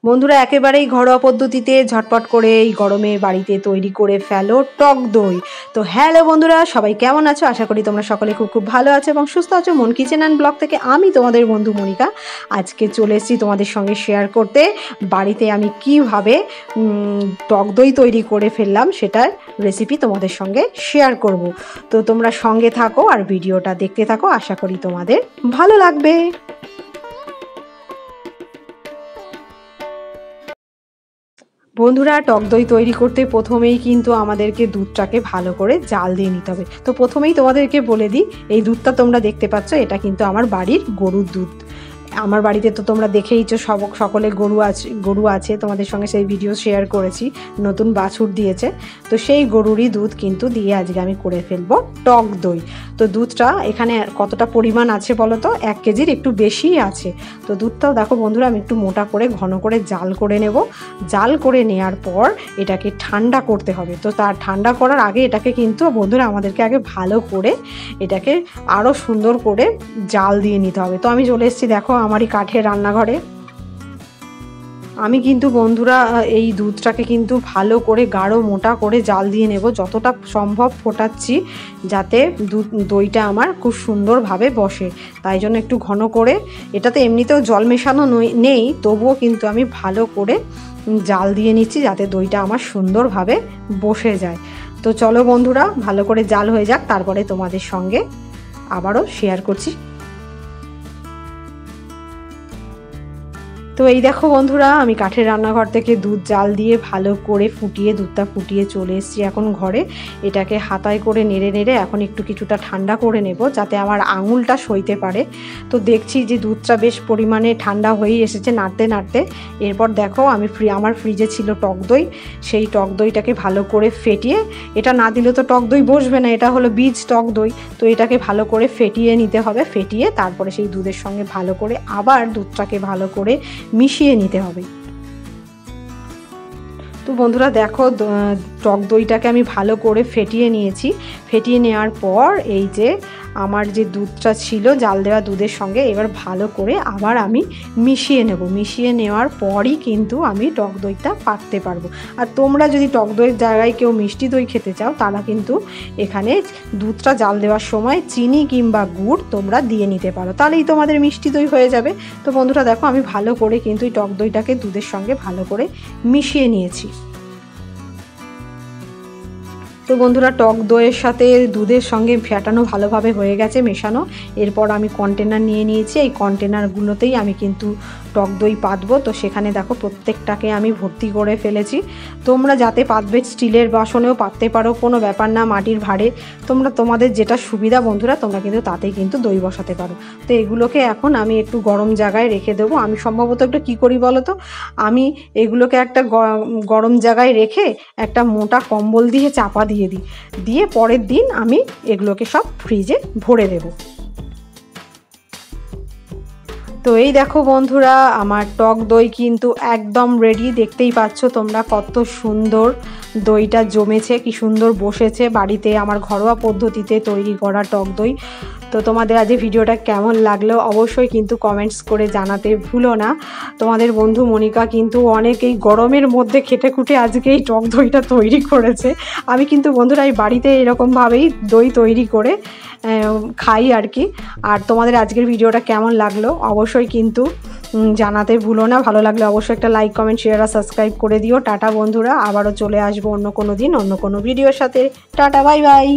বন্ধুরা একেবারেই ঘরোয়া পদ্ধতিতে ঝটপট করে এই গরমে বাড়িতে তৈরি করে ফেলো টক দই। তো হ্যালো বন্ধুরা, সবাই কেমন আছো? আশা করি তোমরা সকলে খুব খুব ভালো আছো এবং সুস্থ আছো। মন কিচেন অ্যান্ড ব্লগ থেকে আমি তোমাদের বন্ধু মনিকা আজকে চলে এসেছি তোমাদের সঙ্গে শেয়ার করতে বাড়িতে আমি কিভাবে টক দই তৈরি করে ফেললাম সেটার রেসিপি তোমাদের সঙ্গে শেয়ার করব। তো তোমরা সঙ্গে থাকো আর ভিডিওটা দেখতে থাকো, আশা করি তোমাদের ভালো লাগবে। বন্ধুরা টক দই তৈরি করতে প্রথমেই কিন্তু আমাদেরকে দুধটাকে ভালো করে জাল দিয়ে নিতে হবে। তো প্রথমেই তোমাদেরকে বলে দিই, এই দুধটা তোমরা দেখতে পাচ্ছ এটা কিন্তু আমার বাড়ির গরুর দুধ। আমার বাড়িতে তো তোমরা দেখেইছো সকলে গরু আছে, তোমাদের সঙ্গে সেই ভিডিও শেয়ার করেছি। নতুন বাছুর দিয়েছে, তো সেই গরুরই দুধ কিন্তু দিয়ে আজকে আমি করে ফেলবো টক দই। তো দুধটা এখানে কতটা পরিমাণ আছে বলো তো? 1 কেজির একটু বেশিই আছে। তো দুধটাও দেখো বন্ধুরা আমি একটু মোটা করে ঘন করে জাল করে নেব। জাল করে নেওয়ার পর এটাকে ঠান্ডা করতে হবে। তো তার ঠান্ডা করার আগে এটাকে কিন্তু বন্ধুরা আমাদেরকে আগে ভালো করে এটাকে আরও সুন্দর করে জাল দিয়ে নিতে হবে। তো আমি চলে এসেছি দেখো আমারই কাঠের রান্নাঘরে। আমি কিন্তু বন্ধুরা এই দুধটাকে কিন্তু ভালো করে গাঢ় মোটা করে জাল দিয়ে নেব, যতটা সম্ভব ফোটাচ্ছি যাতে দইটা আমার খুব সুন্দরভাবে বসে। তাই জন্য একটু ঘন করে, এটাতে এমনিতেও জল মেশানো নেই, তবুও কিন্তু আমি ভালো করে জাল দিয়ে নিচ্ছি যাতে দইটা আমার সুন্দরভাবে বসে যায়। তো চলো বন্ধুরা ভালো করে জাল হয়ে যাক, তারপরে তোমাদের সঙ্গে আবারও শেয়ার করছি। তো এই দেখো বন্ধুরা আমি কাঠের রান্নাঘর থেকে দুধ জাল দিয়ে ভালো করে দুধটা ফুটিয়ে চলে এসেছি এখন ঘরে। এটাকে হাতায় করে নেড়ে নেড়ে এখন একটু কিছুটা ঠান্ডা করে নেব যাতে আমার আঙুলটা সইতে পারে। তো দেখছি যে দুধটা বেশ পরিমাণে ঠান্ডা হয়েই এসেছে নাড়তে নাড়তে। এরপর দেখো আমি আমার ফ্রিজে ছিল টক দই, সেই টক দইটাকে ভালো করে ফেটিয়ে, এটা না দিলে তো টক দই বসবে না, এটা হলো বীজ টক দই। তো এটাকে ভালো করে ফেটিয়ে নিতে হবে, ফেটিয়ে তারপরে সেই দুধের সঙ্গে ভালো করে আবার দুধটাকে ভালো করে মিশিয়ে নিতে হবে। তো বন্ধুরা দেখো টক দইটাকে আমি ভালো করে ফেটিয়ে নিয়েছি। ফেটিয়ে নেওয়ার পর এই যে আমার যে দুধটা ছিল জাল দেওয়া দুধের সঙ্গে এবার ভালো করে আবার আমি মিশিয়ে নেব। মিশিয়ে নেওয়ার পরই কিন্তু আমি টক দইটা পাততে পারবো। আর তোমরা যদি টক দইয়ের জায়গায় কেউ মিষ্টি দই খেতে চাও তারা কিন্তু এখানে দুধটা জাল দেওয়ার সময় চিনি কিংবা গুড় তোমরা দিয়ে নিতে পারো, তাহলেই তোমাদের মিষ্টি দই হয়ে যাবে। তো বন্ধুরা দেখো আমি ভালো করে কিন্তু এই টক দইটাকে দুধের সঙ্গে ভালো করে মিশিয়ে নিয়েছি। তো বন্ধুরা টক দইয়ের সাথে দুধের সঙ্গে ফেটানো ভালোভাবে হয়ে গেছে মেশানো। এরপর আমি কন্টেনার নিয়ে নিয়েছি, এই কন্টেনারগুলোতেই আমি কিন্তু টক দই পাতবো। তো সেখানে দেখো প্রত্যেকটাকে আমি ভর্তি করে ফেলেছি। তোমরা যাতে পাতবে স্টিলের বাসনেও পাততে পারো, কোনো ব্যাপার না, মাটির ভাঁড়ে, তোমাদের যেটা সুবিধা বন্ধুরা তোমরা কিন্তু তাতেই কিন্তু দই বসাতে পারো। তো এগুলোকে এখন আমি একটু গরম জায়গায় রেখে দেবো। আমি সম্ভবত একটু কী করি বলো তো, আমি এগুলোকে একটা গরম জায়গায় রেখে একটা মোটা কম্বল দিয়ে চাপা দিয়ে পরের দিন আমি এগুলোকে সব ফ্রিজে ভরে দেব। তো এই দেখো বন্ধুরা আমার টক দই কিন্তু একদম রেডি। দেখতেই পাচ্ছ তোমরা কত সুন্দর দইটা জমেছে, কি সুন্দর বসেছে বাড়িতে আমার ঘরোয়া পদ্ধতিতে তৈরি করা টক দই। তো তোমাদের আজ ভিডিওটা কেমন লাগলো অবশ্যই কিন্তু কমেন্টস করে জানাতে ভুলো না। তোমাদের বন্ধু মনিকা কিন্তু অনেকেই গরমের মধ্যে খেটে খুঁটে আজকে এই টক দইটা তৈরি করেছে। আমি কিন্তু বন্ধুরা এই বাড়িতে এরকমভাবেই দই তৈরি করে খাই আর কি। আর তোমাদের আজকের ভিডিওটা কেমন লাগলো অবশ্যই কিন্তু জানাতে ভুলো না। ভালো লাগলে অবশ্যই একটা লাইক কমেন্ট শেয়ার আর সাবস্ক্রাইব করে দিও। টাটা বন্ধুরা, আবারও চলে আসবো অন্য কোনো দিন অন্য কোনো ভিডিওর সাথে। Tata, bye bye.